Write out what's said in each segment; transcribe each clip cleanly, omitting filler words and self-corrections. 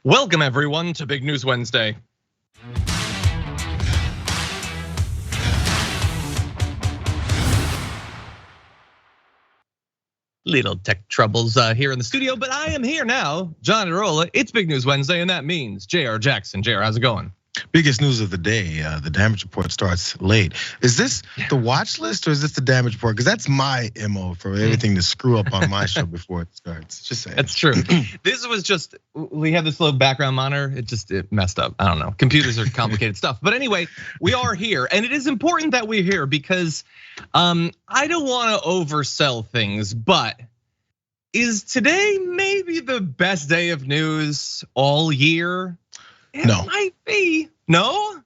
Welcome everyone to Big News Wednesday. Little tech troubles here in the studio, but I am here now, Iadarola. It's Big News Wednesday, and that means Jayar Jackson. Jayar, how's it going? Biggest news of the day, the damage report starts late. Is this the watch list or is this the damage report? Because that's my MO for everything to screw up on my show before it starts. Just saying. That's true. This was just, we have this little background monitor. It messed up. I don't know. Computers are complicated stuff. But anyway, we are here. And it is important that we're here because I don't want to oversell things, but is today maybe the best day of news all year? It might be. No.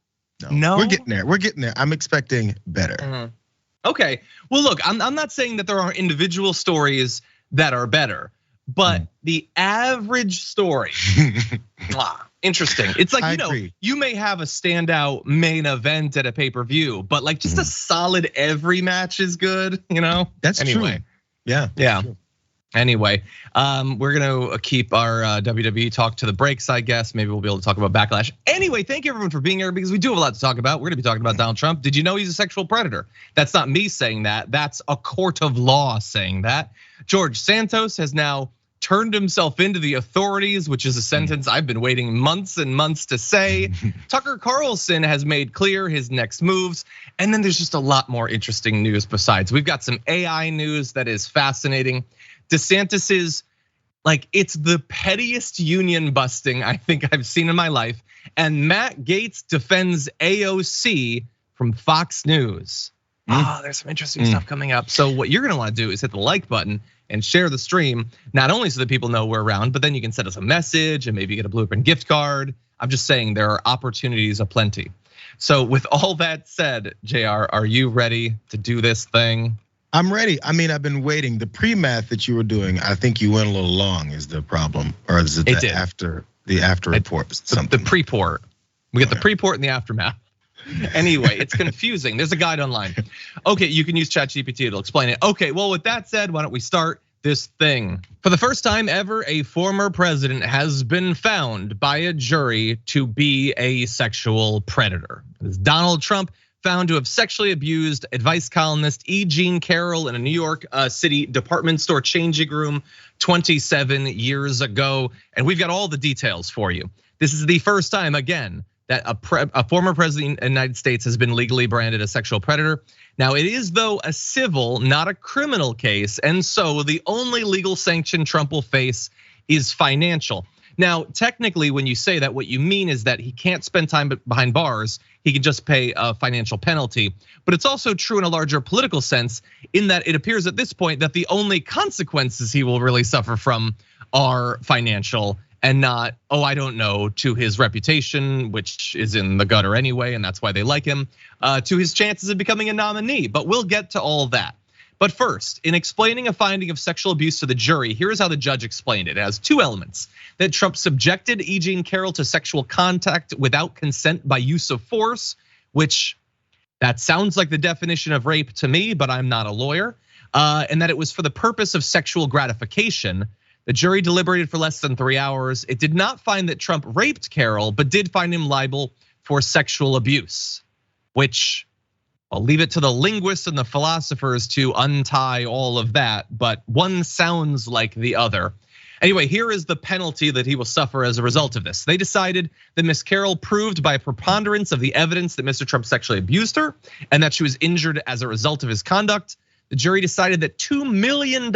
We're getting there. I'm expecting better. Okay. Well, look, I'm not saying that there aren't individual stories that are better, but the average story, interesting. It's like, you may have a standout main event at a pay-per-view, but like just a solid every match is good, That's true. Yeah. True. Anyway, we're gonna keep our WWE talk to the breaks, I guess. Maybe we'll be able to talk about Backlash. Anyway, thank you everyone for being here because we do have a lot to talk about. We're gonna be talking about Donald Trump. Did you know he's a sexual predator? That's not me saying that. That's a court of law saying that. George Santos has now turned himself into the authorities, which is a sentence I've been waiting months and months to say. Tucker Carlson has made clear his next moves. And then there's just a lot more interesting news besides. We've got some AI news that is fascinating. DeSantis is like, it's the pettiest union busting I think I've seen in my life. And Matt Gaetz defends AOC from Fox News. There's some interesting stuff coming up. So what you're gonna wanna do is hit the like button and share the stream, not only so that people know we're around, but then you can send us a message and maybe get a Blueprint gift card. I'm just saying there are opportunities aplenty. So with all that said, Jayar, are you ready to do this thing? I'm ready. I mean, I've been waiting. The pre-math that you were doing, I think you went a little long is the problem. Or is it the after report? The pre-port. We get the pre-port and the aftermath. Anyway, it's confusing. There's a guide online. Okay, you can use ChatGPT, it'll explain it. Okay, well, with that said, why don't we start this thing? For the first time ever, a former president has been found by a jury to be a sexual predator. It's Donald Trump, found to have sexually abused advice columnist E. Jean Carroll in a New York City department store changing room 27 years ago. And we've got all the details for you. This is the first time, again, that a former president of the United States has been legally branded a sexual predator. Now, it is, though, a civil, not a criminal case. And so the only legal sanction Trump will face is financial. Now, technically, when you say that, what you mean is that he can't spend time behind bars. He can just pay a financial penalty. But it's also true in a larger political sense in that it appears at this point that the only consequences he will really suffer from are financial and not, I don't know, to his reputation, which is in the gutter anyway, and that's why they like him, to his chances of becoming a nominee. But we'll get to all that. But first, in explaining a finding of sexual abuse to the jury, here is how the judge explained it. It has two elements: that Trump subjected E. Jean Carroll to sexual contact without consent by use of force, which that sounds like the definition of rape to me, but I'm not a lawyer. And that it was for the purpose of sexual gratification. The jury deliberated for less than 3 hours. It did not find that Trump raped Carroll, but did find him liable for sexual abuse, which I'll leave it to the linguists and the philosophers to untie all of that, but one sounds like the other. Anyway, here is the penalty that he will suffer as a result of this. They decided that Ms. Carroll proved by a preponderance of the evidence that Mr. Trump sexually abused her and that she was injured as a result of his conduct. The jury decided that $2 million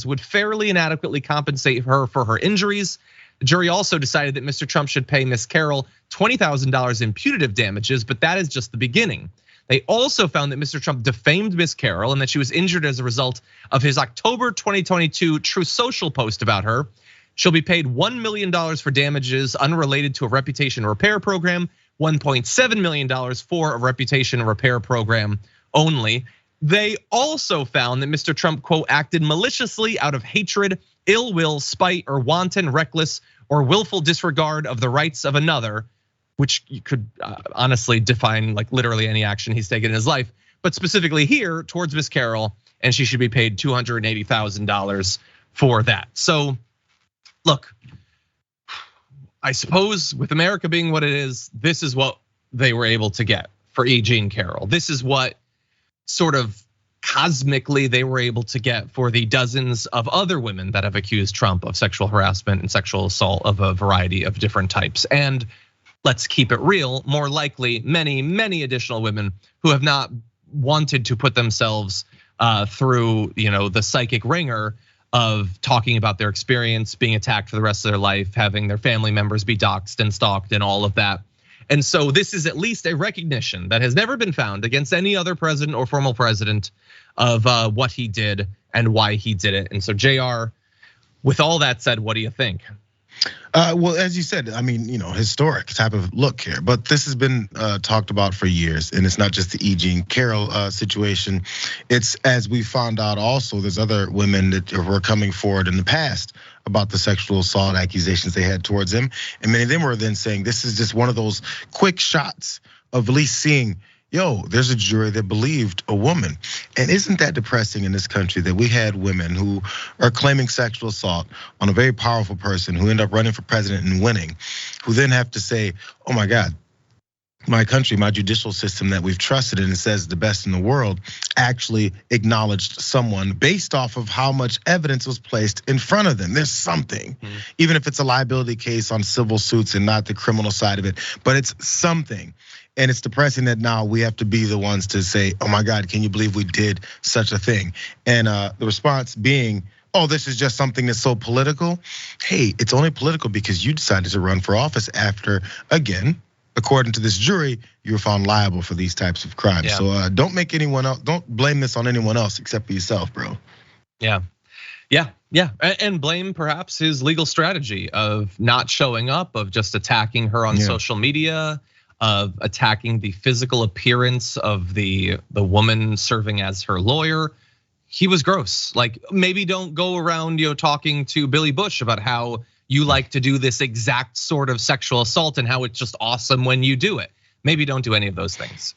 would fairly and adequately compensate her for her injuries. The jury also decided that Mr. Trump should pay Ms. Carroll $20,000 in punitive damages, but that is just the beginning. They also found that Mr. Trump defamed Ms. Carroll and that she was injured as a result of his October 2022 True Social post about her. She'll be paid $1 million for damages unrelated to a reputation repair program, $1.7 million for a reputation repair program only. They also found that Mr. Trump, quote, acted maliciously out of hatred, ill will, spite, or wanton, reckless, or willful disregard of the rights of another, which you could honestly define like literally any action he's taken in his life, but specifically here towards Ms. Carroll, and she should be paid $280,000 for that. So look, I suppose with America being what it is, this is what they were able to get for E. Jean Carroll. This is what sort of cosmically they were able to get for the dozens of other women that have accused Trump of sexual harassment and sexual assault of a variety of different types. And let's keep it real, more likely many additional women who have not wanted to put themselves through the psychic ringer of talking about their experience, being attacked for the rest of their life, having their family members be doxxed and stalked and all of that. And so this is at least a recognition that has never been found against any other president or former president of what he did and why he did it. And so Jayar, with all that said, what do you think? Well, as you said, I mean, historic type of look here, but this has been talked about for years, and it's not just the E. Jean Carroll situation. It's, as we found out also, there's other women that were coming forward in the past about the sexual assault accusations they had towards him, and many of them were then saying this is just one of those quick shots of at least seeing, there's a jury that believed a woman. And isn't that depressing in this country that we had women who are claiming sexual assault on a very powerful person who end up running for president and winning, who then have to say, oh my God, my country, my judicial system that we've trusted in and says the best in the world actually acknowledged someone based off of how much evidence was placed in front of them. There's something, even if it's a liability case on civil suits and not the criminal side of it, but it's something. And it's depressing that now we have to be the ones to say, oh my God, can you believe we did such a thing? And the response being, oh, this is just something that's so political. Hey, it's only political because you decided to run for office after, again, according to this jury, you were found liable for these types of crimes. Yeah. So don't make anyone else, don't blame this on anyone else except for yourself, bro. Yeah, and blame perhaps his legal strategy of not showing up, of just attacking her on social media, of attacking the physical appearance of the woman serving as her lawyer. He was gross. Like, maybe don't go around talking to Billy Bush about how you like to do this exact sort of sexual assault and how it's just awesome when you do it. Maybe don't do any of those things.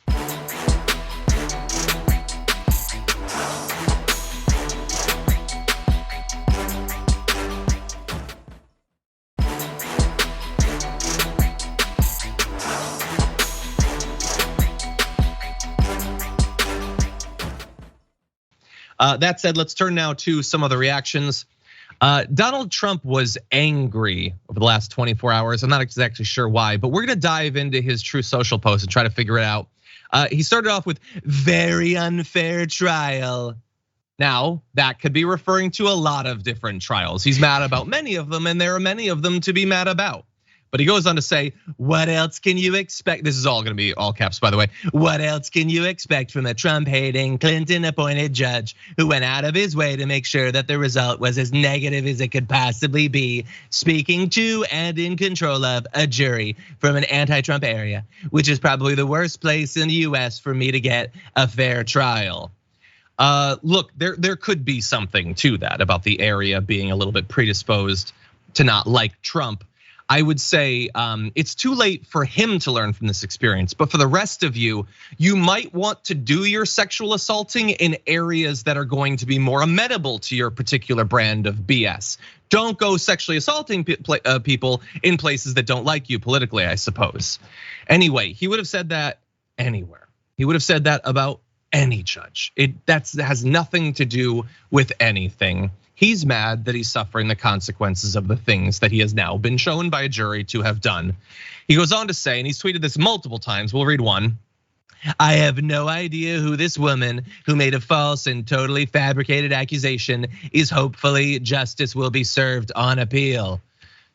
That said, let's turn now to some of the reactions. Donald Trump was angry over the last 24 hours. I'm not exactly sure why, but we're gonna dive into his Truth Social post and try to figure it out. He started off with very unfair trial. Now, that could be referring to a lot of different trials. He's mad about many of them, and there are many of them to be mad about. But he goes on to say, what else can you expect? This is all gonna be all caps, by the way. What else can you expect from a Trump-hating, Clinton-appointed judge who went out of his way to make sure that the result was as negative as it could possibly be, speaking to and in control of a jury from an anti-Trump area, which is probably the worst place in the US for me to get a fair trial. Look, there could be something to that about the area being a little bit predisposed to not like Trump. I would say it's too late for him to learn from this experience, but for the rest of you, you might want to do your sexual assaulting in areas that are going to be more amenable to your particular brand of BS. Don't go sexually assaulting people in places that don't like you politically, I suppose. Anyway, he would have said that anywhere. He would have said that about any judge. That has nothing to do with anything. He's mad that he's suffering the consequences of the things that he has now been shown by a jury to have done. He goes on to say, and he's tweeted this multiple times, we'll read one. I have no idea who this woman who made a false and totally fabricated accusation is. Hopefully justice will be served on appeal.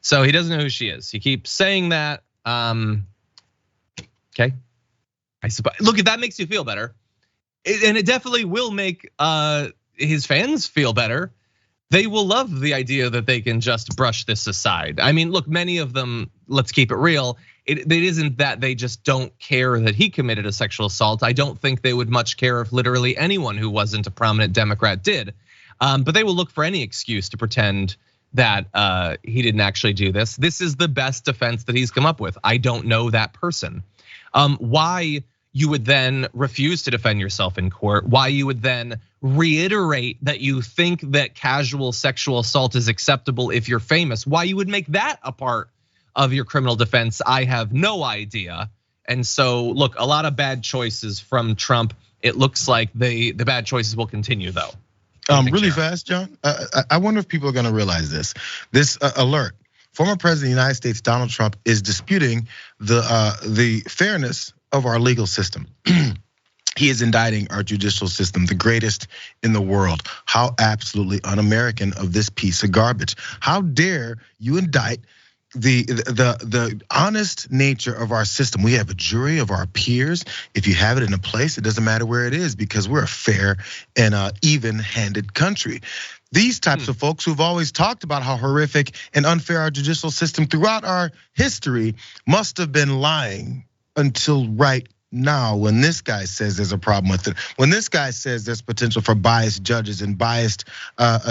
So he doesn't know who she is. He keeps saying that. Okay, I suppose, look, if that makes you feel better, and it definitely will make his fans feel better. They will love the idea that they can just brush this aside. I mean, look, many of them, let's keep it real. It isn't that they just don't care that he committed a sexual assault. I don't think they would much care if literally anyone who wasn't a prominent Democrat did. But they will look for any excuse to pretend that he didn't actually do this. This is the best defense that he's come up with. I don't know that person. Why you would then refuse to defend yourself in court, why you would then reiterate that you think that casual sexual assault is acceptable if you're famous, why you would make that a part of your criminal defense, I have no idea. And so, look, a lot of bad choices from Trump. It looks like the bad choices will continue, though. Really fast, John. I wonder if people are going to realize this. This alert: former President of the United States Donald Trump is disputing the fairness of our legal system. He is indicting our judicial system, the greatest in the world. How absolutely un-American of this piece of garbage. How dare you indict the honest nature of our system. We have a jury of our peers. If you have it in a place, it doesn't matter where it is because we're a fair and even-handed country. These types of folks who've always talked about how horrific and unfair our judicial system throughout our history must have been lying until right now, when this guy says there's a problem with it, when this guy says there's potential for biased judges and biased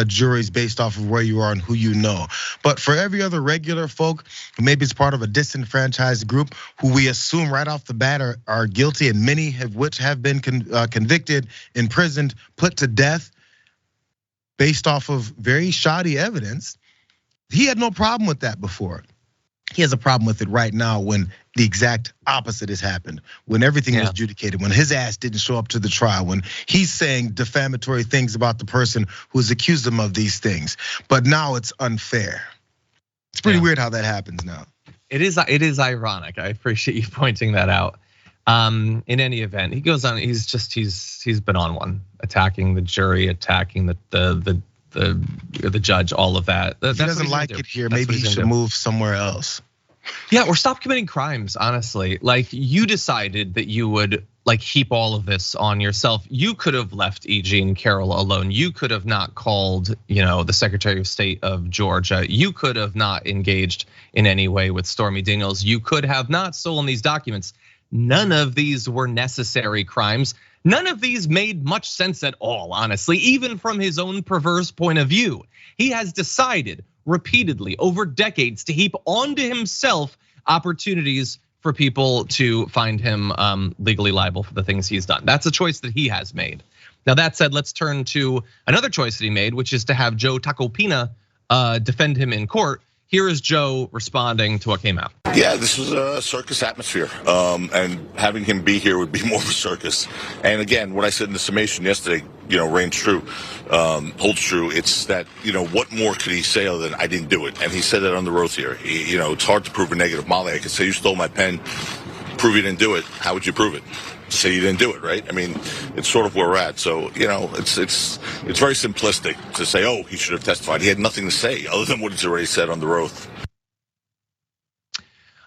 juries based off of where you are and who you know. But for every other regular folk who maybe is part of a disenfranchised group who we assume right off the bat are guilty, and many of which have been convicted, imprisoned, put to death based off of very shoddy evidence, he had no problem with that before. He has a problem with it right now when the exact opposite has happened. When everything was adjudicated, when his ass didn't show up to the trial, when he's saying defamatory things about the person who's accused him of these things. But now it's unfair. It's pretty weird how that happens now. It is ironic. I appreciate you pointing that out. In any event, he goes on. He's been on one, attacking the jury, attacking the judge, all of that. If he doesn't like it here, maybe he should move somewhere else. Yeah, or stop committing crimes, honestly. Like, you decided that you would heap all of this on yourself. You could have left E. Jean Carroll alone. You could have not called, the Secretary of State of Georgia. You could have not engaged in any way with Stormy Daniels. You could have not stolen these documents. None of these were necessary crimes. None of these made much sense at all, honestly, even from his own perverse point of view. He has decided repeatedly over decades to heap onto himself opportunities for people to find him legally liable for the things he's done. That's a choice that he has made. Now, that said, let's turn to another choice that he made, which is to have Joe Tacopina defend him in court. Here is Joe responding to what came out. Yeah, this was a circus atmosphere, and having him be here would be more of a circus. And again, what I said in the summation yesterday, reigns true, holds true. It's that, what more could he say other than I didn't do it? And he said that on the oath here. It's hard to prove a negative. Molly, I could say you stole my pen, prove you didn't do it. How would you prove it? Say you didn't do it, right? I mean, it's sort of where we're at. So, it's very simplistic to say, oh, he should have testified. He had nothing to say other than what he's already said on the oath.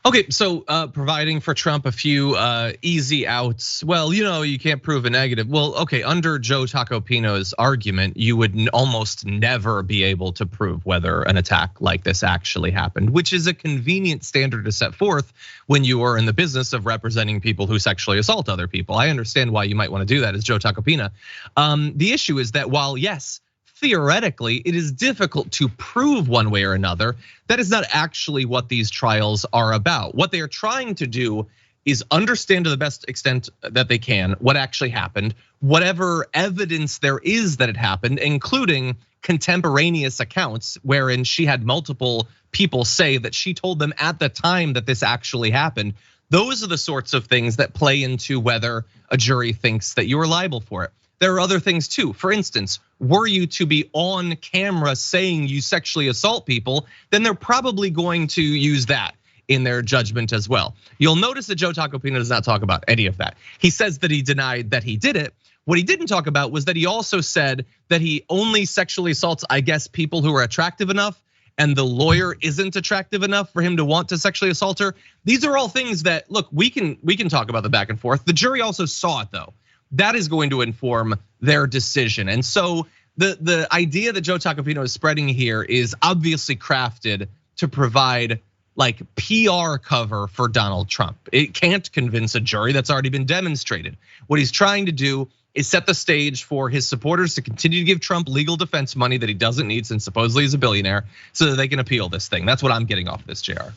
Okay, so providing for Trump a few easy outs. Well, you can't prove a negative. Well, okay, under Joe Tacopino's argument, you would almost never be able to prove whether an attack like this actually happened, which is a convenient standard to set forth when you are in the business of representing people who sexually assault other people. I understand why you might want to do that as Joe Tacopina. The issue is that while, yes, theoretically, it is difficult to prove one way or another, that is not actually what these trials are about. What they are trying to do is understand to the best extent that they can what actually happened, whatever evidence there is that it happened, including contemporaneous accounts wherein she had multiple people say that she told them at the time that this actually happened. Those are the sorts of things that play into whether a jury thinks that you are liable for it. There are other things too. For instance, were you to be on camera saying you sexually assault people, then they're probably going to use that in their judgment as well. You'll notice that Joe Tacopina does not talk about any of that. He says that he denied that he did it. What he didn't talk about was that he also said that he only sexually assaults, I guess, people who are attractive enough, and the lawyer isn't attractive enough for him to want to sexually assault her. These are all things that, look, we can talk about the back and forth. The jury also saw it though. That is going to inform their decision. And so the idea that Joe Tacopina is spreading here is obviously crafted to provide PR cover for Donald Trump. It can't convince a jury, that's already been demonstrated. What he's trying to do is set the stage for his supporters to continue to give Trump legal defense money that he doesn't need since supposedly he's a billionaire, so that they can appeal this thing. That's what I'm getting off this, Jayar.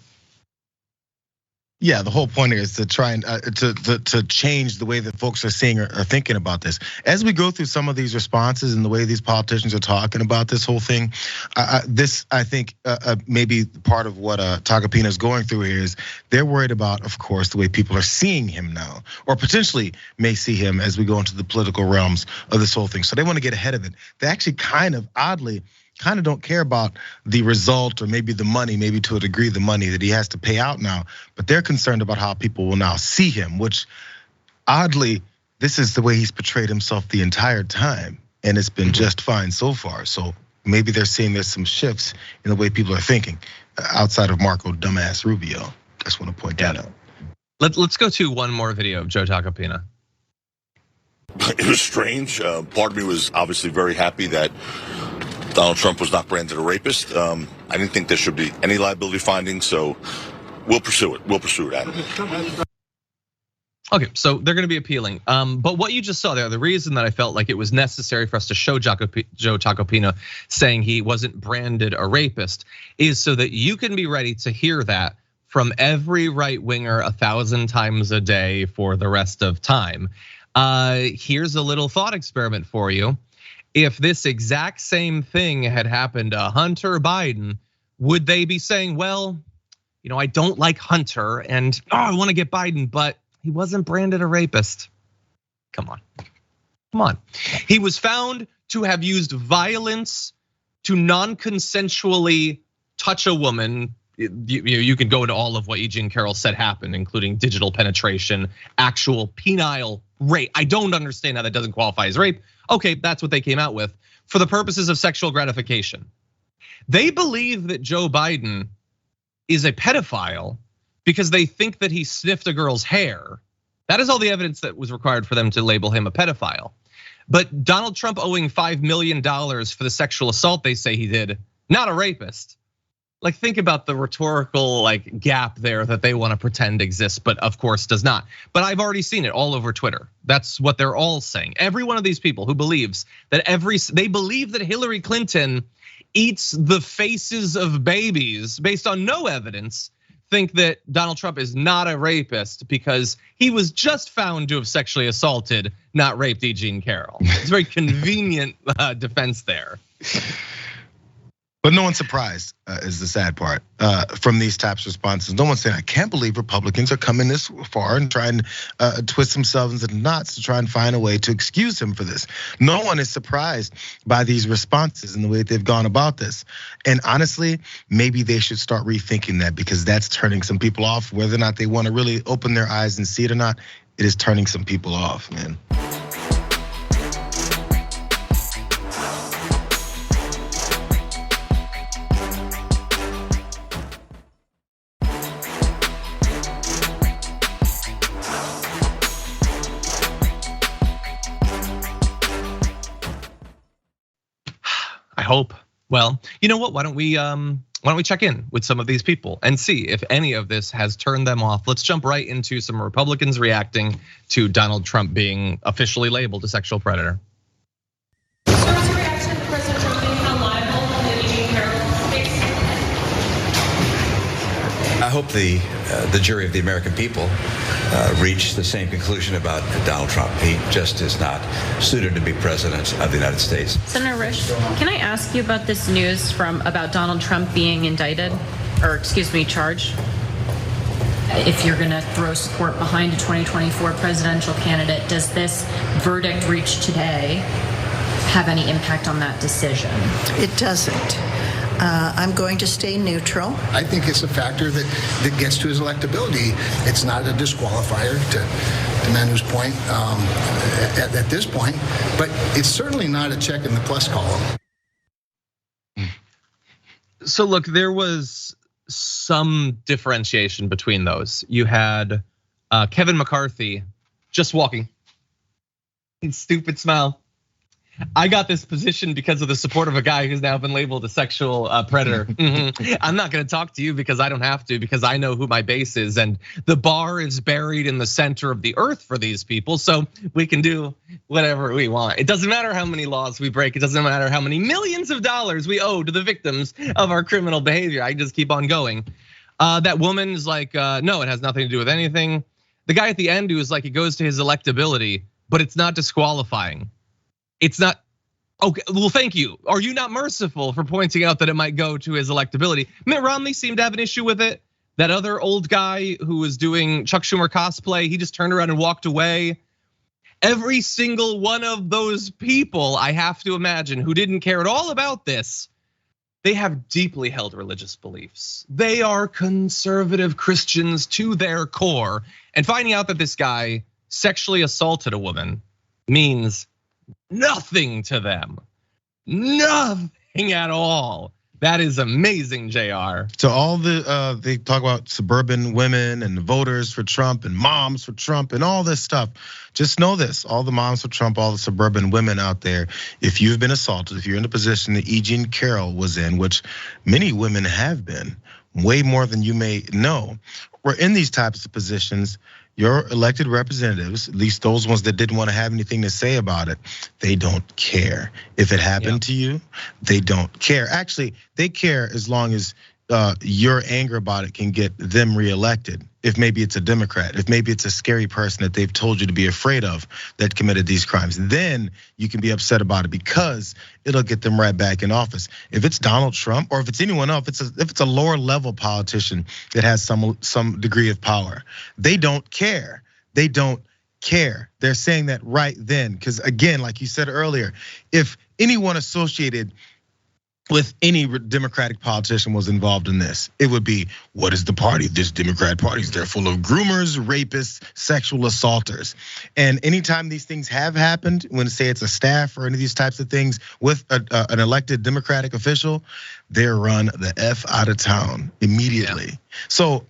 Yeah, the whole point is to try and to change the way that folks are seeing or thinking about this. As we go through some of these responses and the way these politicians are talking about this whole thing, I think maybe part of what Tagopina is going through here is they're worried about, of course, the way people are seeing him now, or potentially may see him as we go into the political realms of this whole thing. So they want to get ahead of it. They actually kind of don't care about the result or maybe the money, maybe to a degree the money that he has to pay out now, but they're concerned about how people will now see him, which oddly, this is the way he's portrayed himself the entire time, and it's been just fine so far. So maybe they're seeing there's some shifts in the way people are thinking outside of Marco dumbass Rubio. Just want to point that out. Let's go to one more video of Joe Tacopina. It was strange. Part of me was obviously very happy that Donald Trump was not branded a rapist. I didn't think there should be any liability findings, so we'll pursue it. We'll pursue it. Okay, so they're going to be appealing. But what you just saw there, the reason that I felt like it was necessary for us to show Joe Tacopina saying he wasn't branded a rapist is so that you can be ready to hear that from every right winger 1,000 times a day for the rest of time. Here's a little thought experiment for you. If this exact same thing had happened to Hunter Biden, would they be saying, well, I don't like Hunter and I want to get Biden, but he wasn't branded a rapist? Come on. He was found to have used violence to non-consensually touch a woman. You can go into all of what Eugene Carroll said happened, including digital penetration, actual penile rape. I don't understand how that doesn't qualify as rape. Okay, that's what they came out with for the purposes of sexual gratification. They believe that Joe Biden is a pedophile because they think that he sniffed a girl's hair. That is all the evidence that was required for them to label him a pedophile. But Donald Trump owing $5 million for the sexual assault they say he did, not a rapist. Like, think about the rhetorical gap there that they want to pretend exists, but of course does not. But I've already seen it all over Twitter. That's what they're all saying. Every one of these people who believes that they believe that Hillary Clinton eats the faces of babies based on no evidence, think that Donald Trump is not a rapist because he was just found to have sexually assaulted, not raped Eugene Carroll. It's a very convenient defense there. But no one's surprised is the sad part from these types of responses. No one's saying, I can't believe Republicans are coming this far and trying to twist themselves into knots to try and find a way to excuse him for this. No one is surprised by these responses and the way they've gone about this. And honestly, maybe they should start rethinking that, because that's turning some people off. Whether or not they want to really open their eyes and see it or not, it is turning some people off, man. Hope. Well, you know what? Why don't we check in with some of these people and see if any of this has turned them off? Let's jump right into some Republicans reacting to Donald Trump being officially labeled a sexual predator. So what's your reaction to President Trump being held liable in the Eugene Carroll case? I hope the jury of the American people reach the same conclusion about Donald Trump. He just is not suited to be president of the United States. Senator Risch, can I ask you about this news about Donald Trump being indicted, or charged? If you're going to throw support behind a 2024 presidential candidate, does this verdict reached today have any impact on that decision? It doesn't. I'm going to stay neutral. I think it's a factor that gets to his electability. It's not a disqualifier, to Manu's point at this point, but it's certainly not a check in the plus column. So look, there was some differentiation between those. You had Kevin McCarthy just walking. His stupid smile. I got this position because of the support of a guy who's now been labeled a sexual predator. I'm not gonna talk to you because I don't have to, because I know who my base is, and the bar is buried in the center of the earth for these people, so we can do whatever we want. It doesn't matter how many laws we break. It doesn't matter how many millions of dollars we owe to the victims of our criminal behavior. I just keep on going. That woman is like, no, it has nothing to do with anything. The guy at the end who is like, it goes to his electability, but it's not disqualifying. It's not, okay, well, thank you. Are you not merciful for pointing out that it might go to his electability? Mitt Romney seemed to have an issue with it. That other old guy who was doing Chuck Schumer cosplay, he just turned around and walked away. Every single one of those people, I have to imagine, who didn't care at all about this, they have deeply held religious beliefs. They are conservative Christians to their core. And finding out that this guy sexually assaulted a woman means nothing to them. Nothing at all. That is amazing, Jayar. So all they talk about suburban women and the voters for Trump and moms for Trump and all this stuff. Just know this, all the moms for Trump, all the suburban women out there, if you've been assaulted, if you're in the position that E. Jean Carroll was in, which many women have been, way more than you may know, or in these types of positions, your elected representatives, at least those ones that didn't want to have anything to say about it, they don't care. If it happened to you, they don't care. Actually, they care as long as your anger about it can get them reelected. If maybe it's a Democrat, if maybe it's a scary person that they've told you to be afraid of that committed these crimes, then you can be upset about it because it'll get them right back in office. If it's Donald Trump or if it's anyone else, if it's a lower level politician that has some degree of power, they don't care. They don't care. They're saying that right then, because again, like you said earlier, if anyone associated with any Democratic politician was involved in this, it would be, what is the party? This Democrat party, they're full of groomers, rapists, sexual assaulters. And anytime these things have happened, when say it's a staff or any of these types of things with an elected Democratic official, they're run the F out of town immediately. Yeah. So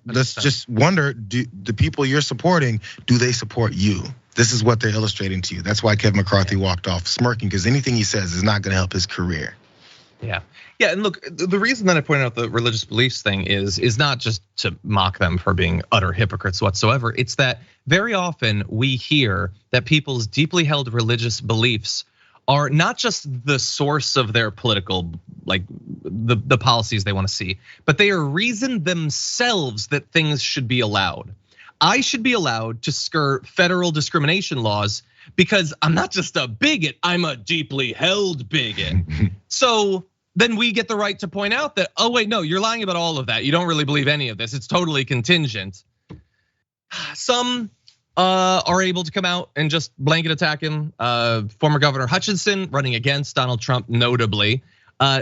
let's just wonder, do the people you're supporting, do they support you? This is what they're illustrating to you. That's why Kevin McCarthy walked off smirking, because anything he says is not gonna help his career. Yeah, and look, the reason that I pointed out the religious beliefs thing is not just to mock them for being utter hypocrites whatsoever. It's that very often we hear that people's deeply held religious beliefs are not just the source of their political, like the policies they want to see, but they are reason themselves that things should be allowed. I should be allowed to skirt federal discrimination laws because I'm not just a bigot, I'm a deeply held bigot. So then we get the right to point out that, oh wait, no, you're lying about all of that. You don't really believe any of this. It's totally contingent. Some are able to come out and just blanket attack him. Former Governor Hutchinson, running against Donald Trump notably,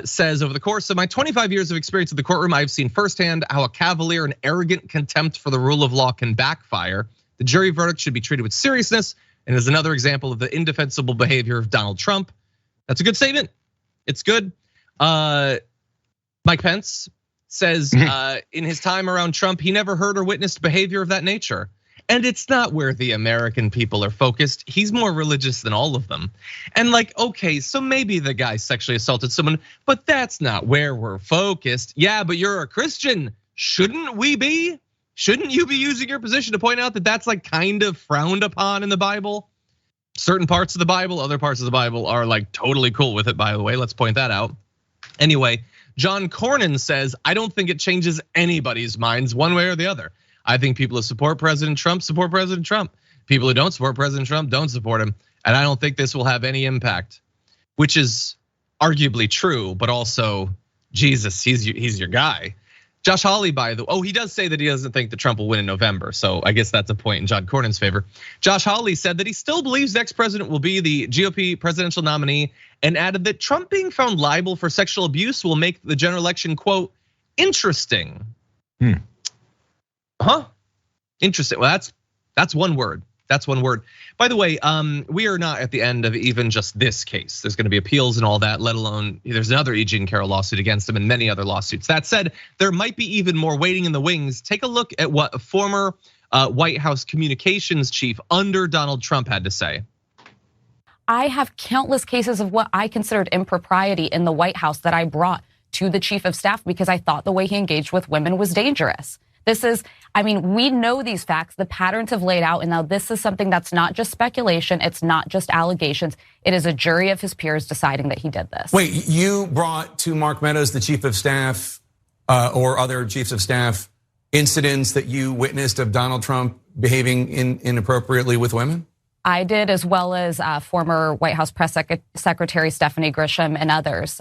says, over the course of my 25 years of experience in the courtroom, I've seen firsthand how a cavalier and arrogant contempt for the rule of law can backfire. The jury verdict should be treated with seriousness, and is another example of the indefensible behavior of Donald Trump. That's a good statement. It's good. Mike Pence says in his time around Trump, he never heard or witnessed behavior of that nature. And it's not where the American people are focused. He's more religious than all of them. And like, okay, so maybe the guy sexually assaulted someone, but that's not where we're focused. Yeah, but you're a Christian. Shouldn't we be? Shouldn't you be using your position to point out that that's like kind of frowned upon in the Bible? Certain parts of the Bible, other parts of the Bible are like totally cool with it, by the way. Let's point that out. Anyway, John Cornyn says, I don't think it changes anybody's minds one way or the other. I think people who support President Trump support President Trump. People who don't support President Trump don't support him. And I don't think this will have any impact, which is arguably true, but also, Jesus, he's your guy. Josh Hawley, he does say that he doesn't think that Trump will win in November. So I guess that's a point in John Cornyn's favor. Josh Hawley said that he still believes the ex-president will be the GOP presidential nominee, and added that Trump being found liable for sexual abuse will make the general election, quote, interesting. Interesting. Well, that's one word. That's one word. By the way, we are not at the end of even just this case. There's gonna be appeals and all that, let alone there's another E. Jean Carroll lawsuit against him and many other lawsuits. That said, there might be even more waiting in the wings. Take a look at what a former White House communications chief under Donald Trump had to say. I have countless cases of what I considered impropriety in the White House that I brought to the chief of staff because I thought the way he engaged with women was dangerous. We know these facts, the patterns have laid out, and now this is something that's not just speculation, it's not just allegations, it is a jury of his peers deciding that he did this. Wait, you brought to Mark Meadows, the chief of staff, or other chiefs of staff incidents that you witnessed of Donald Trump behaving inappropriately with women? I did, as well as former White House Press Secretary Stephanie Grisham and others.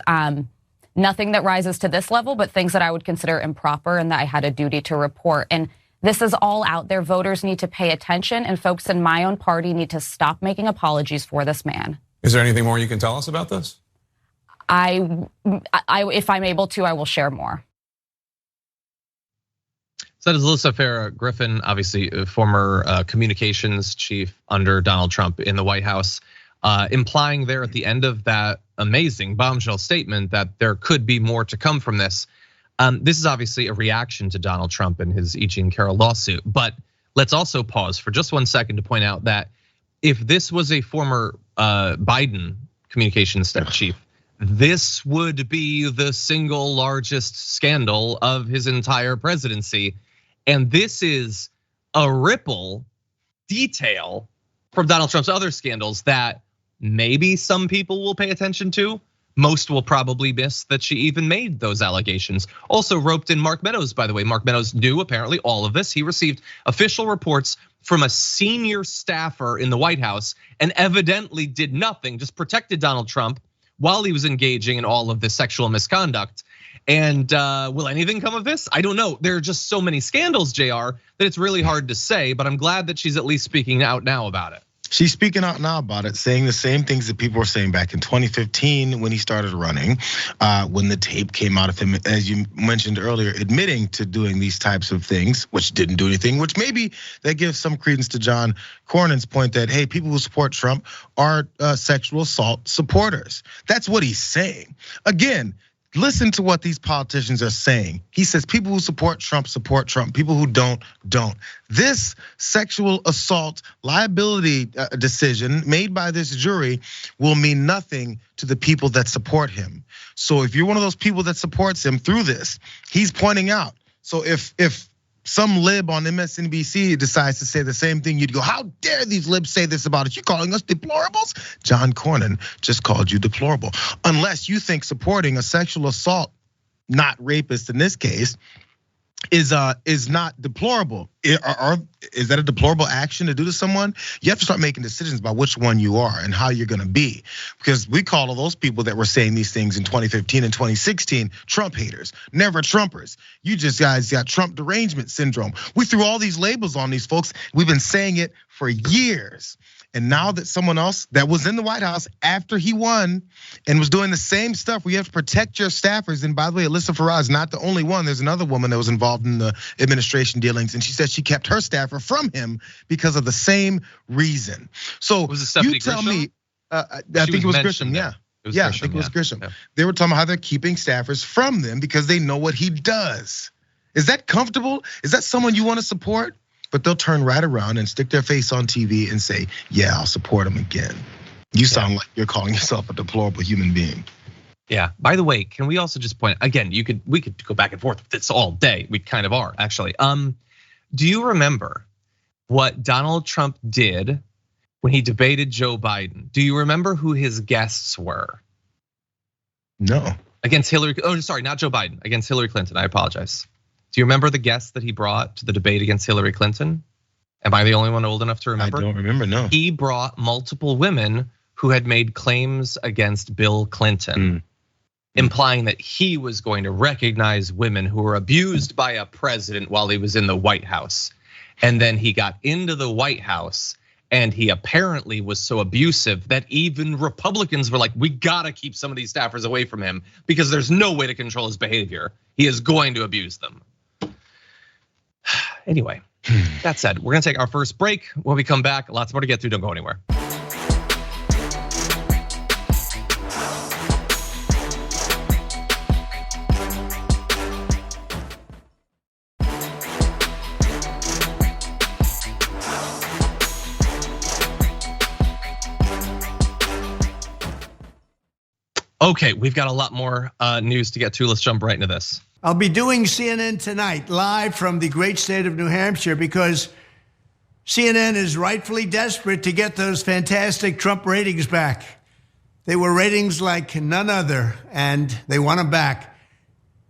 Nothing that rises to this level, but things that I would consider improper and that I had a duty to report. And this is all out there. Voters need to pay attention, and folks in my own party need to stop making apologies for this man. Is there anything more you can tell us about this? If I'm able to, I will share more. So that is Alyssa Farah Griffin, obviously a former communications chief under Donald Trump in the White House, implying there at the end of that amazing bombshell statement that there could be more to come from this. This is obviously a reaction to Donald Trump and his E. Jean Carroll lawsuit, but let's also pause for just 1 second to point out that if this was a former Biden communications staff chief, this would be the single largest scandal of his entire presidency. And this is a ripple detail from Donald Trump's other scandals that maybe some people will pay attention to. Most will probably miss that she even made those allegations. Also roped in Mark Meadows, by the way. Mark Meadows knew apparently all of this. He received official reports from a senior staffer in the White House and evidently did nothing, just protected Donald Trump while he was engaging in all of this sexual misconduct. And will anything come of this? I don't know. There are just so many scandals, Jayar, that it's really hard to say, but I'm glad that she's at least speaking out now about it. She's speaking out now about it, saying the same things that people were saying back in 2015 when he started running, when the tape came out of him, as you mentioned earlier, admitting to doing these types of things, which didn't do anything, which maybe that gives some credence to John Cornyn's point that, hey, people who support Trump are sexual assault supporters. That's what he's saying. Again, listen to what these politicians are saying. He says people who support Trump. People who don't. This sexual assault liability decision made by this jury will mean nothing to the people that support him. So if you're one of those people that supports him through this, he's pointing out. So if some lib on MSNBC decides to say the same thing, you'd go, how dare these libs say this about us? You calling us deplorables? John Cornyn just called you deplorable. Unless you think supporting a sexual assault, not rapist in this case, is not deplorable. Is that a deplorable action to do to someone? You have to start making decisions about which one you are and how you're gonna be. Because we call all those people that were saying these things in 2015 and 2016 Trump haters, never Trumpers. You just guys got Trump derangement syndrome. We threw all these labels on these folks. We've been saying it for years. And now that someone else that was in the White House after he won and was doing the same stuff, we have to protect your staffers. And by the way, Alyssa Farah is not the only one. There's another woman that was involved in the administration dealings, and she said she kept her staffer from him because of the same reason. So you tell me, I think it was Grisham, yeah. I think it was Grisham. Yeah. They were talking about how they're keeping staffers from them because they know what he does. Is that comfortable? Is that someone you want to support? But they'll turn right around and stick their face on TV and say, yeah, I'll support him again. You sound like you're calling yourself a deplorable human being. Yeah, by the way, can we also just point, again, we could go back and forth with this all day. We kind of are, actually. Do you remember what Donald Trump did when he debated Joe Biden? Do you remember who his guests were? No. Against Hillary, sorry, not Joe Biden, against Hillary Clinton, I apologize. Do you remember the guests that he brought to the debate against Hillary Clinton? Am I the only one old enough to remember? I don't remember, no. He brought multiple women who had made claims against Bill Clinton, implying that he was going to recognize women who were abused by a president while he was in the White House. And then he got into the White House and he apparently was so abusive that even Republicans were like, we gotta keep some of these staffers away from him because there's no way to control his behavior. He is going to abuse them. Anyway, that said, we're gonna take our first break. When we come back, lots more to get through, don't go anywhere. Okay, we've got a lot more news to get to. Let's jump right into this. I'll be doing CNN tonight live from the great state of New Hampshire because CNN is rightfully desperate to get those fantastic Trump ratings back. They were ratings like none other, and they want them back.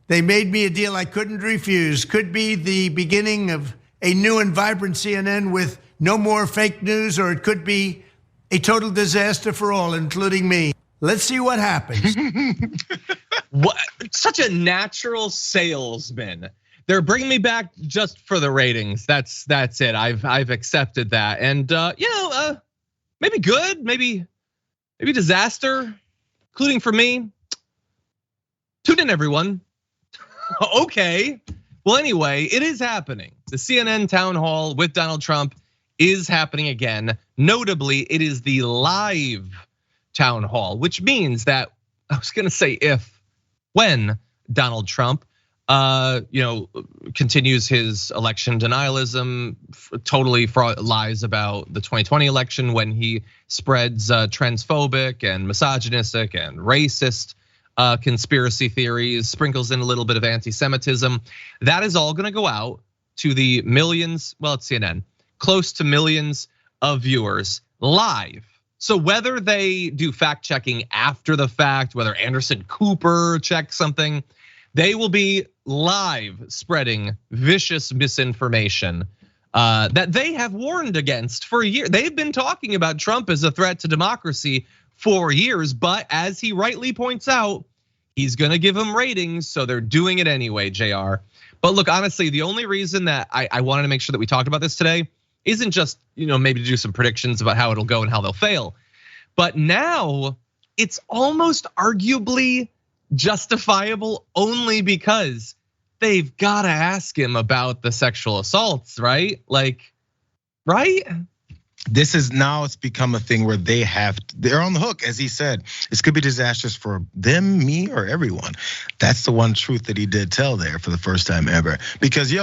They made me a deal I couldn't refuse. Could be the beginning of a new and vibrant CNN with no more fake news, or it could be a total disaster for all, including me. Let's see what happens. What? Such a natural salesman. They're bringing me back just for the ratings. That's it. I've accepted that, and maybe good, maybe disaster, including for me. Tune in, everyone. Okay. Well, anyway, it is happening. The CNN town hall with Donald Trump is happening again. Notably, it is the live town hall, which means that I was going to say when Donald Trump, continues his election denialism, totally lies about the 2020 election when he spreads transphobic and misogynistic and racist conspiracy theories, sprinkles in a little bit of anti-Semitism. That is all gonna go out to the millions, well, it's CNN, close to millions of viewers live. So whether they do fact checking after the fact, whether Anderson Cooper checks something, they will be live spreading vicious misinformation that they have warned against for a year. They've been talking about Trump as a threat to democracy for years, but as he rightly points out, he's gonna give them ratings, so they're doing it anyway, Jayar. But look, honestly, the only reason that I wanted to make sure that we talked about this today isn't just, maybe to do some predictions about how it'll go and how they'll fail. But now it's almost arguably justifiable only because they've gotta ask him about the sexual assaults, right? Right? It's become a thing where they're on the hook, as he said. This could be disastrous for them, me, or everyone. That's the one truth that he did tell there for the first time ever. Because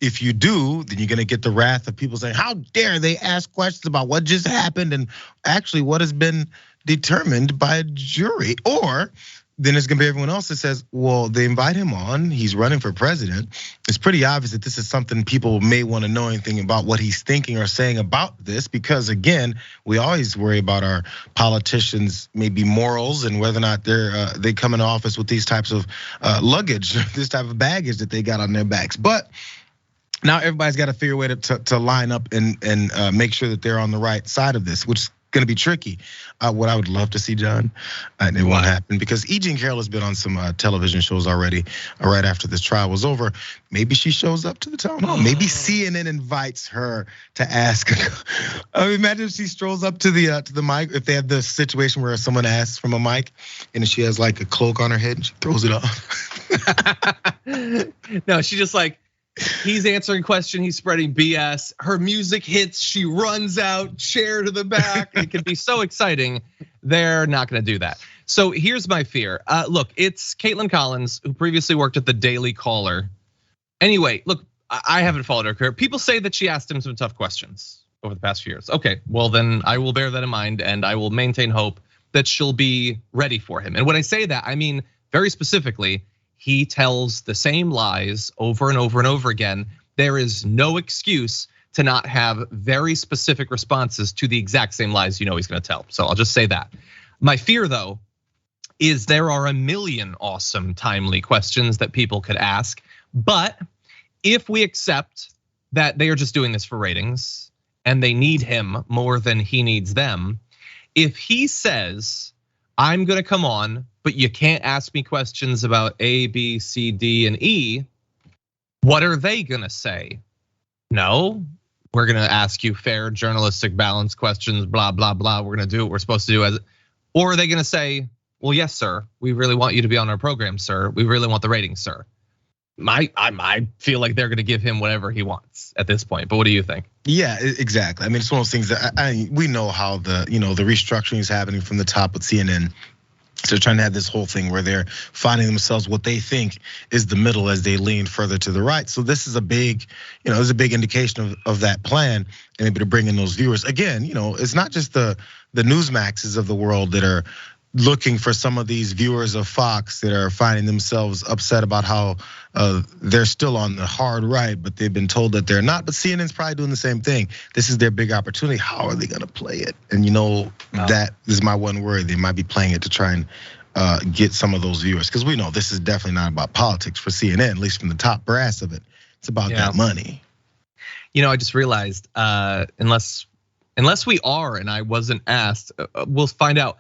if you do, then you're gonna get the wrath of people saying, how dare they ask questions about what just happened and actually what has been determined by a jury. Or then there's gonna be everyone else that says, well, they invite him on, he's running for president. It's pretty obvious that this is something people may wanna know anything about what he's thinking or saying about this, because again, we always worry about our politicians' maybe morals and whether or not they come into office with these types of luggage, this type of baggage that they got on their backs. But now everybody's got to figure a way to line up and make sure that they're on the right side of this, which is gonna be tricky. What I would love to see, John, and it won't happen because E. Jean Carroll has been on some television shows already. Right after this trial was over, maybe she shows up to the town hall. Maybe CNN invites her to ask. I mean, imagine if she strolls up to the mic. If they have the situation where someone asks from a mic, and she has like a cloak on her head and she throws it off. No, she just he's answering a question, he's spreading BS. Her music hits, she runs out, chair to the back. It could be so exciting. They're not gonna do that. So here's my fear. Look, it's Caitlin Collins, who previously worked at the Daily Caller. Anyway, look, I haven't followed her career. People say that she asked him some tough questions over the past few years. Okay, well then I will bear that in mind and I will maintain hope that she'll be ready for him. And when I say that, I mean very specifically, he tells the same lies over and over and over again. There is no excuse to not have very specific responses to the exact same lies he's gonna tell. So I'll just say that. My fear though, is there are a million awesome, timely questions that people could ask. But if we accept that they are just doing this for ratings and they need him more than he needs them, if he says, I'm gonna come on, but you can't ask me questions about A, B, C, D, and E, what are they gonna say? No, we're gonna ask you fair, journalistic, balanced questions, blah, blah, blah. We're gonna do what we're supposed to do. Or are they gonna say, well, yes, sir, we really want you to be on our program, sir. We really want the ratings, sir. I feel like they're gonna give him whatever he wants at this point, but what do you think? Yeah, exactly. I mean, it's one of those things that we know how the restructuring is happening from the top with CNN. So they're trying to have this whole thing where they're finding themselves what they think is the middle as they lean further to the right. So this is a big, it's a big indication of that plan and maybe to bring in those viewers. Again, it's not just the Newsmaxes of the world that are looking for some of these viewers of Fox that are finding themselves upset about how they're still on the hard right, but they've been told that they're not. But CNN's probably doing the same thing. This is their big opportunity. How are they gonna play it? And that is my one worry. They might be playing it to try and get some of those viewers, because we know this is definitely not about politics for CNN, at least from the top brass of it. It's about that money. I just realized unless we are, and I wasn't asked, we'll find out.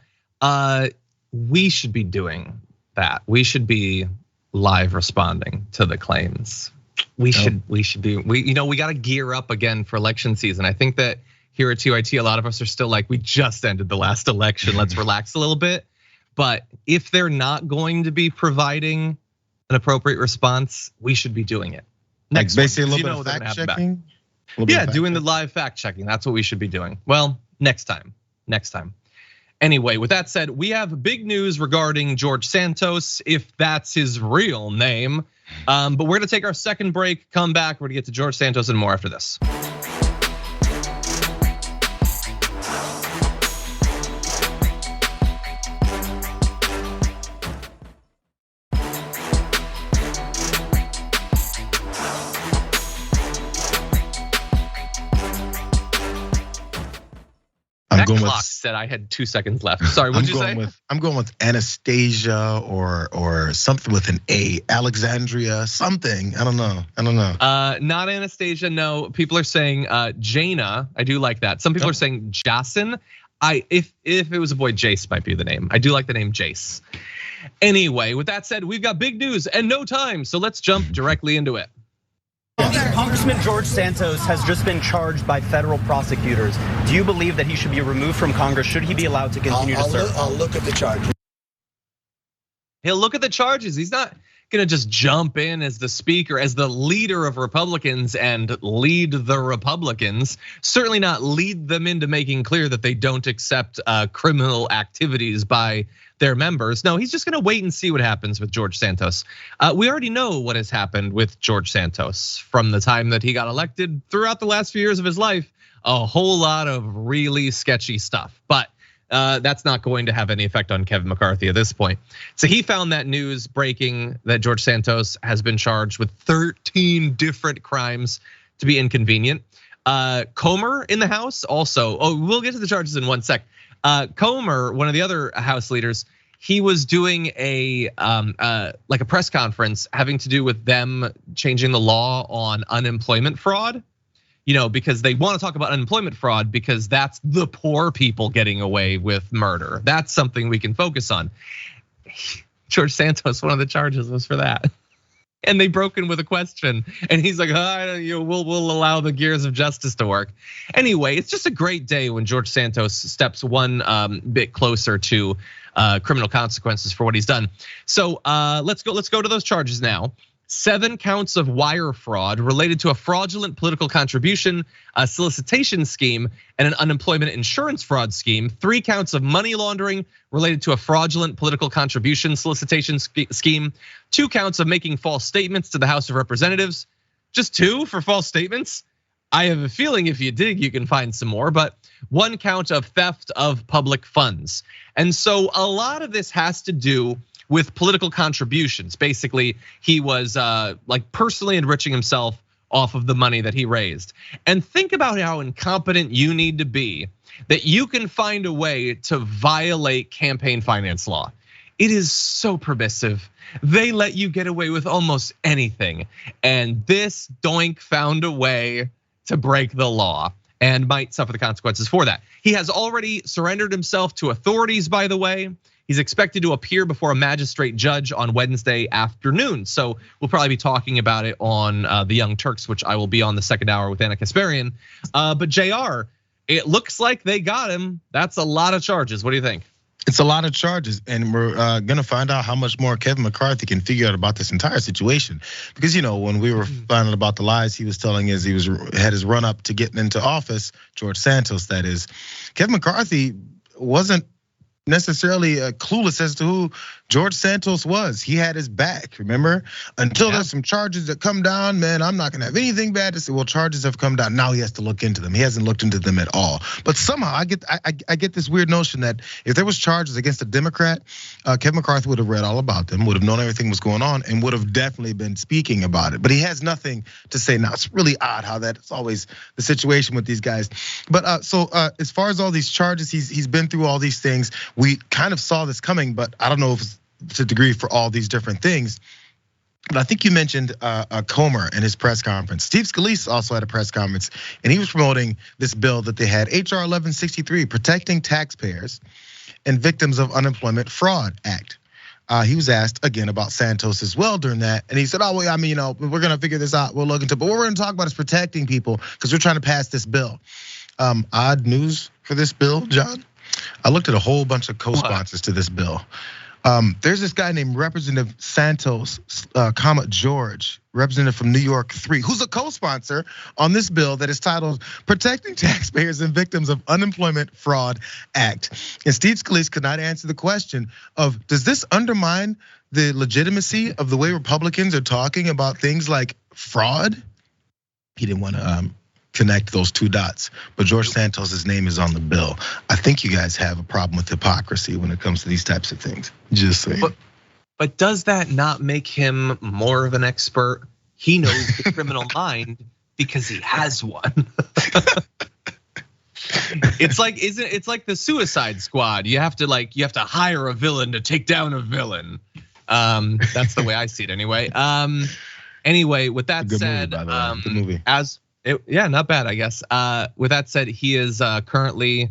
We should be doing that. We should be live responding to the claims. We should be. We got to gear up again for election season. I think that here at TYT, a lot of us are still like, we just ended the last election. Let's relax a little bit. But if they're not going to be providing an appropriate response, we should be doing it. Next, basically a little bit of fact checking. Yeah, doing the live fact checking. That's what we should be doing. Well, next time. Anyway, with that said, we have big news regarding George Santos, if that's his real name. But we're gonna take our second break, come back, we're gonna get to George Santos and more after this. That clock said I had 2 seconons left. Sorry, what did you say? I'm going with Anastasia or something with an A, Alexandria, something. I don't know. Not Anastasia. No, people are saying Jaina. I do like that. Some people are saying Jason. If it was a boy, Jace might be the name. I do like the name Jace. Anyway, with that said, we've got big news and no time, so let's jump directly into it. Congressman George Santos has just been charged by federal prosecutors. Do you believe that he should be removed from Congress? Should he be allowed to continue to serve? I'll look at the charges. He'll look at the charges. He's not gonna just jump in as the speaker, as the leader of Republicans and lead the Republicans. Certainly not lead them into making clear that they don't accept criminal activities by their members. No, he's just gonna wait and see what happens with George Santos. We already know what has happened with George Santos from the time that he got elected throughout the last few years of his life. A whole lot of really sketchy stuff, but that's not going to have any effect on Kevin McCarthy at this point. So he found that news breaking that George Santos has been charged with 13 different crimes to be inconvenient. Comer in the House also, we'll get to the charges in one sec. Comer, one of the other House leaders, he was doing a press conference having to do with them changing the law on unemployment fraud. Because they want to talk about unemployment fraud because that's the poor people getting away with murder. That's something we can focus on. George Santos, one of the charges was for that. And they broke in with a question, and he's like, we'll allow the gears of justice to work. Anyway, it's just a great day when George Santos steps one bit closer to criminal consequences for what he's done. So let's go to those charges now. 7 counts of wire fraud related to a fraudulent political contribution, a solicitation scheme, and an unemployment insurance fraud scheme. 3 counts of money laundering related to a fraudulent political contribution solicitation scheme. 2 counts of making false statements to the House of Representatives. Just 2 for false statements? I have a feeling if you dig, you can find some more, but 1 count of theft of public funds. And so a lot of this has to do with political contributions. Basically, he was personally enriching himself off of the money that he raised. And think about how incompetent you need to be that you can find a way to violate campaign finance law. It is so permissive. They let you get away with almost anything. And this doink found a way to break the law and might suffer the consequences for that. He has already surrendered himself to authorities, by the way. He's expected to appear before a magistrate judge on Wednesday afternoon. So we'll probably be talking about it on the Young Turks, which I will be on the second hour with Anna Kasparian. But Jayar, it looks like they got him. That's a lot of charges. What do you think? It's a lot of charges, and we're gonna find out how much more Kevin McCarthy can figure out about this entire situation. Because when we were finding about the lies he was telling as he had his run up to getting into office, George Santos, that is, Kevin McCarthy wasn't necessarily clueless as to who George Santos was. He had his back, remember? Until there's some charges that come down, man, I'm not gonna have anything bad to say. Well, charges have come down. Now he has to look into them. He hasn't looked into them at all. But somehow I get this weird notion that if there was charges against a Democrat, Kevin McCarthy would have read all about them, would have known everything was going on, and would have definitely been speaking about it. But he has nothing to say now. It's really odd how that's always the situation with these guys. But so as far as all these charges, he's been through all these things. We kind of saw this coming, but I don't know if it's to a degree for all these different things. But I think you mentioned Comer in his press conference. Steve Scalise also had a press conference, and he was promoting this bill that they had, HR 1163, Protecting Taxpayers and Victims of Unemployment Fraud Act. He was asked again about Santos as well during that, and he said, "Oh, well, I mean, we're gonna figure this out. We'll look into it. But what we're gonna talk about is protecting people because we're trying to pass this bill." Odd news for this bill, John. I looked at a whole bunch of co-sponsors to this bill. There's this guy named Representative Santos, George, representative from New York 3, who's a co-sponsor on this bill that is titled Protecting Taxpayers and Victims of Unemployment Fraud Act. And Steve Scalise could not answer the question of, does this undermine the legitimacy of the way Republicans are talking about things like fraud? He didn't want to connect those two dots, but George Santos's name is on the bill. I think you guys have a problem with hypocrisy when it comes to these types of things. Just saying. But does that not make him more of an expert? He knows the criminal mind because he has one. It's like the Suicide Squad. You have to hire a villain to take down a villain. That's the way I see it anyway. Anyway, with that said, good movie. Yeah, not bad, I guess. With that said, he is currently,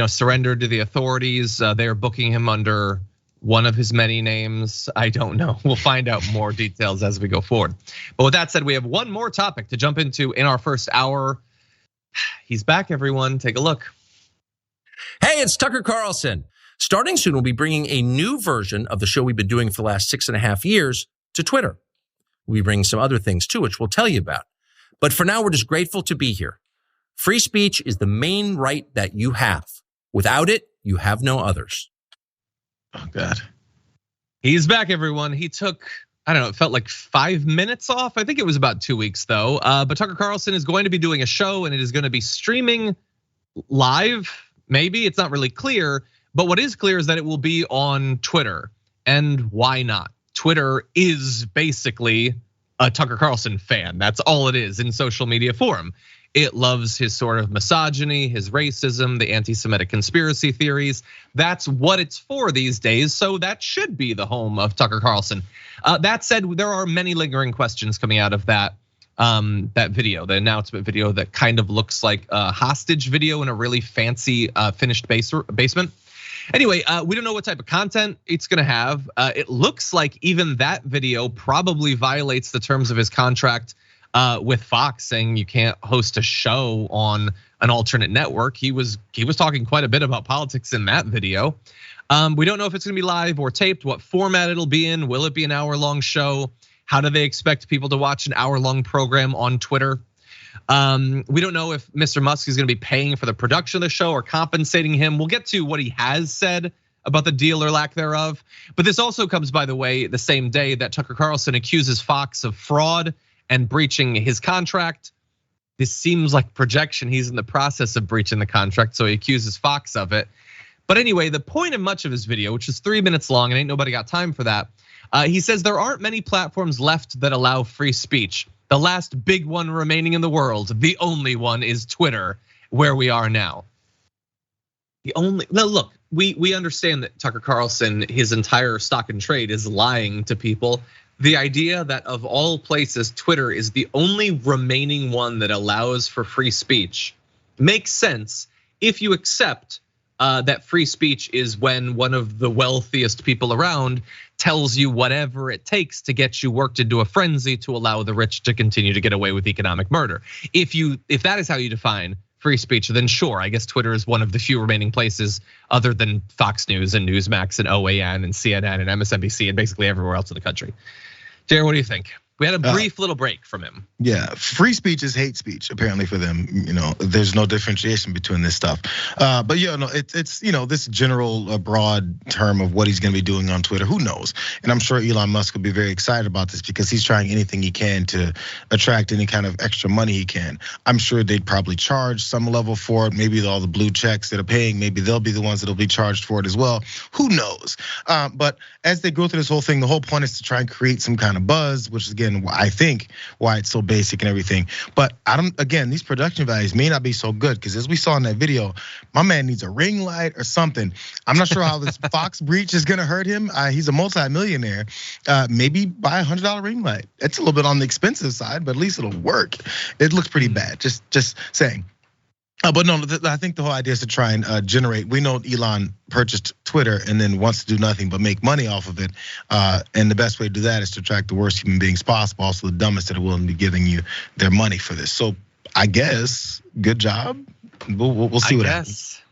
surrendered to the authorities. They are booking him under one of his many names. I don't know. We'll find out more details as we go forward. But with that said, we have one more topic to jump into in our first hour. He's back, everyone. Take a look. Hey, it's Tucker Carlson. Starting soon, we'll be bringing a new version of the show we've been doing for the last 6.5 years to Twitter. We'll be bringing some other things too, which we'll tell you about. But for now, we're just grateful to be here. Free speech is the main right that you have. Without it, you have no others. Oh, God. He's back, everyone. He took, I don't know, it felt like 5 minutes off. I think it was about 2 weeks though. But Tucker Carlson is going to be doing a show and it is going to be streaming live. Maybe it's not really clear, but what is clear is that it will be on Twitter. And why not? Twitter is basically a Tucker Carlson fan. That's all it is in social media form. It loves his sort of misogyny, his racism, the anti-Semitic conspiracy theories. That's what it's for these days. So that should be the home of Tucker Carlson. That said, there are many lingering questions coming out of that video, the announcement video that kind of looks like a hostage video in a really fancy finished basement. Anyway, we don't know what type of content it's gonna have. It looks like even that video probably violates the terms of his contract with Fox, saying you can't host a show on an alternate network. He was talking quite a bit about politics in that video. We don't know if it's gonna be live or taped, what format it'll be in. Will it be an hour-long show? How do they expect people to watch an hour-long program on Twitter? We don't know if Mr. Musk is gonna be paying for the production of the show or compensating him. We'll get to what he has said about the deal or lack thereof. But this also comes, by the way, the same day that Tucker Carlson accuses Fox of fraud and breaching his contract. This seems like projection. He's in the process of breaching the contract, so he accuses Fox of it. But anyway, the point of much of his video, which is 3 minutes long, and ain't nobody got time for that. He says there aren't many platforms left that allow free speech. The last big one remaining in the world, the only one, is Twitter, where we are now. Look, we understand that Tucker Carlson, his entire stock and trade is lying to people. The idea that of all places, Twitter is the only remaining one that allows for free speech makes sense if you accept that free speech is when one of the wealthiest people around tells you whatever it takes to get you worked into a frenzy to allow the rich to continue to get away with economic murder. If that is how you define free speech, then sure, I guess Twitter is one of the few remaining places other than Fox News and Newsmax and OAN and CNN and MSNBC and basically everywhere else in the country. Jayar, what do you think? We had a brief little break from him. Yeah, free speech is hate speech apparently for them. There's no differentiation between this stuff. But it's this general broad term of what he's going to be doing on Twitter. Who knows? And I'm sure Elon Musk will be very excited about this because he's trying anything he can to attract any kind of extra money he can. I'm sure they'd probably charge some level for it. Maybe all the blue checks that are paying, maybe they'll be the ones that'll be charged for it as well. Who knows? But as they go through this whole thing, the whole point is to try and create some kind of buzz, which is again, I think why it's so basic and everything. But these production values may not be so good because as we saw in that video, my man needs a ring light or something. I'm not sure how this Fox breach is gonna hurt him. He's a multi-millionaire. Maybe buy $100 ring light. It's a little bit on the expensive side, but at least it'll work. It looks pretty bad, just saying. But no, I think the whole idea is to try and generate. We know Elon purchased Twitter and then wants to do nothing but make money off of it. And the best way to do that is to attract the worst human beings possible, also the dumbest that are willing to be giving you their money for this. So I guess, good job. We'll see what happens.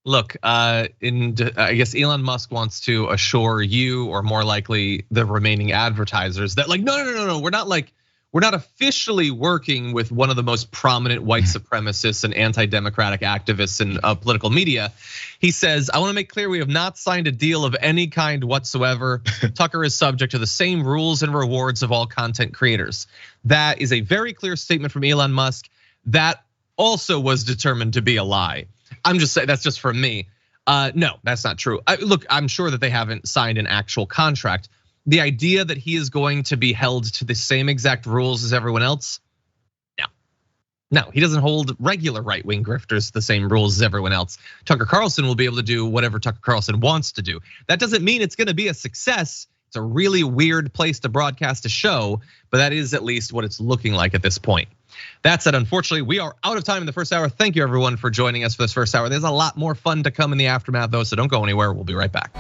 Look, I guess Elon Musk wants to assure you, or more likely the remaining advertisers, that no, we're not officially working with one of the most prominent white supremacists and anti-democratic activists in political media. He says, I want to make clear we have not signed a deal of any kind whatsoever. Tucker is subject to the same rules and rewards of all content creators. That is a very clear statement from Elon Musk. That also was determined to be a lie. I'm just saying, that's just from me. No, that's not true. Look, I'm sure that they haven't signed an actual contract. The idea that he is going to be held to the same exact rules as everyone else, no, he doesn't hold regular right-wing grifters to the same rules as everyone else. Tucker Carlson will be able to do whatever Tucker Carlson wants to do. That doesn't mean it's gonna be a success. It's a really weird place to broadcast a show, but that is at least what it's looking like at this point. That said, unfortunately, we are out of time in the first hour. Thank you everyone for joining us for this first hour. There's a lot more fun to come in the aftermath though, so don't go anywhere. We'll be right back.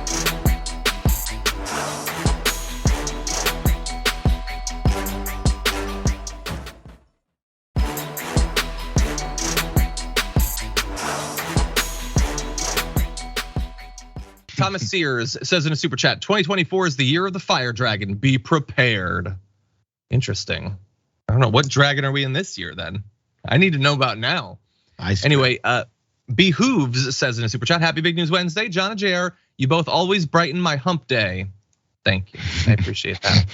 Thomas Sears says in a super chat, 2024 is the year of the fire dragon. Be prepared. Interesting. I don't know, what dragon are we in this year then? I need to know about now. Anyway, Behooves says in a super chat, happy Big News Wednesday. John and Jayar, you both always brighten my hump day. Thank you, I appreciate that.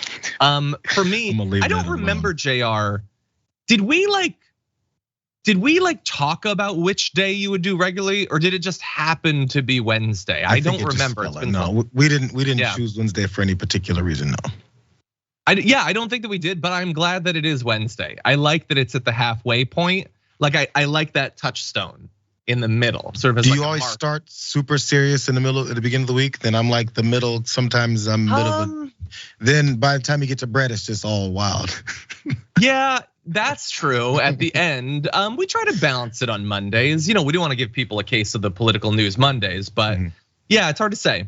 For me, I don't remember Jayar. Did we talk about which day you would do regularly, or did it just happen to be Wednesday? I don't remember. No, we didn't choose Wednesday for any particular reason, no. I don't think that we did, but I'm glad that it is Wednesday. I like that it's at the halfway point. Like I like that touchstone in the middle, sort of. Do you always start super serious in the middle, at the beginning of the week? Then I'm like the middle. Sometimes I'm middle. Of then by the time you get to bread, it's just all wild. Yeah, that's true. At the end, we try to balance it on Mondays. We don't want to give people a case of the political news Mondays, but yeah, it's hard to say.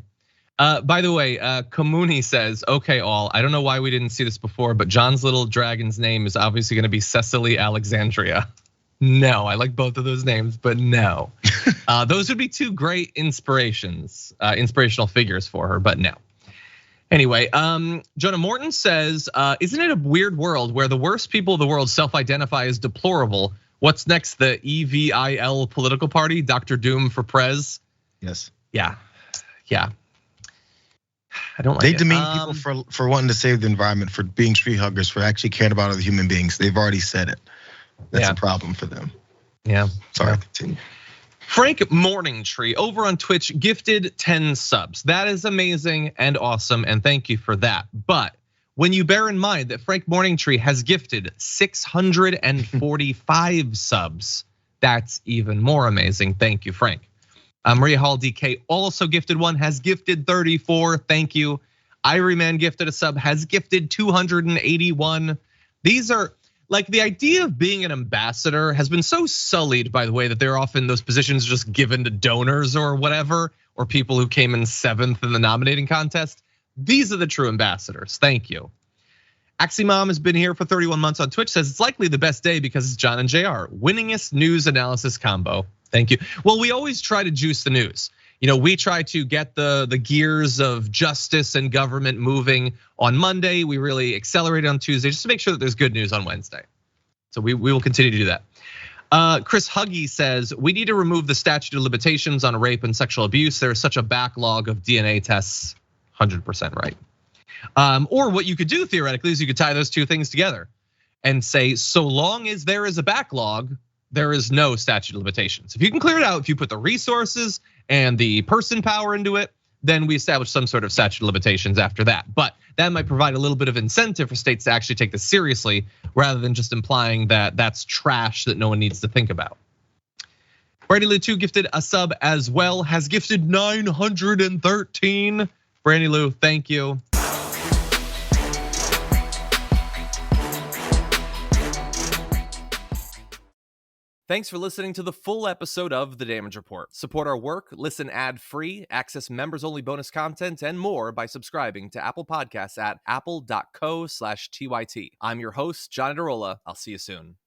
By the way, Kamuni says, okay, all, I don't know why we didn't see this before, but John's little dragon's name is obviously gonna be Cecily Alexandria. No, I like both of those names, but no. Those would be two great inspirational figures for her, but no. Anyway, Jonah Morton says, isn't it a weird world where the worst people of the world self-identify as deplorable? What's next, the EVIL political party, Dr. Doom for Prez? Yes. Yeah. I don't like they it. demean people for wanting to save the environment, for being tree huggers, for actually caring about other human beings. They've already said it. That's a problem for them. Yeah. Sorry, continue. Frank Morningtree over on Twitch gifted 10 subs. That is amazing and awesome, and thank you for that. But when you bear in mind that Frank Morningtree has gifted 645 subs, that's even more amazing. Thank you, Frank. Maria Hall DK also gifted one, has gifted 34. Thank you. Iryman gifted a sub, has gifted 281. These are like, the idea of being an ambassador has been so sullied by the way that they're often those positions just given to donors or whatever, or people who came in 7th in the nominating contest. These are the true ambassadors. Thank you. Aximom has been here for 31 months on Twitch, says it's likely the best day because it's John and Jayar. Winningest news analysis combo. Thank you. Well, we always try to juice the news. We try to get the gears of justice and government moving on Monday. We really accelerate on Tuesday just to make sure that there's good news on Wednesday. So we will continue to do that. Chris Huggy says, we need to remove the statute of limitations on rape and sexual abuse. There's such a backlog of DNA tests. 100% right. Or what you could do theoretically is you could tie those two things together and say, so long as there is a backlog, there is no statute of limitations. If you can clear it out, if you put the resources and the person power into it, then we establish some sort of statute of limitations after that. But that might provide a little bit of incentive for states to actually take this seriously rather than just implying that that's trash that no one needs to think about. Brady Lou 2 gifted a sub as well, has gifted 913. Brady Lou, thank you. Thanks for listening to the full episode of The Damage Report. Support our work, listen ad-free, access members-only bonus content, and more by subscribing to Apple Podcasts at apple.co/TYT. I'm your host, John Iadarola. I'll see you soon.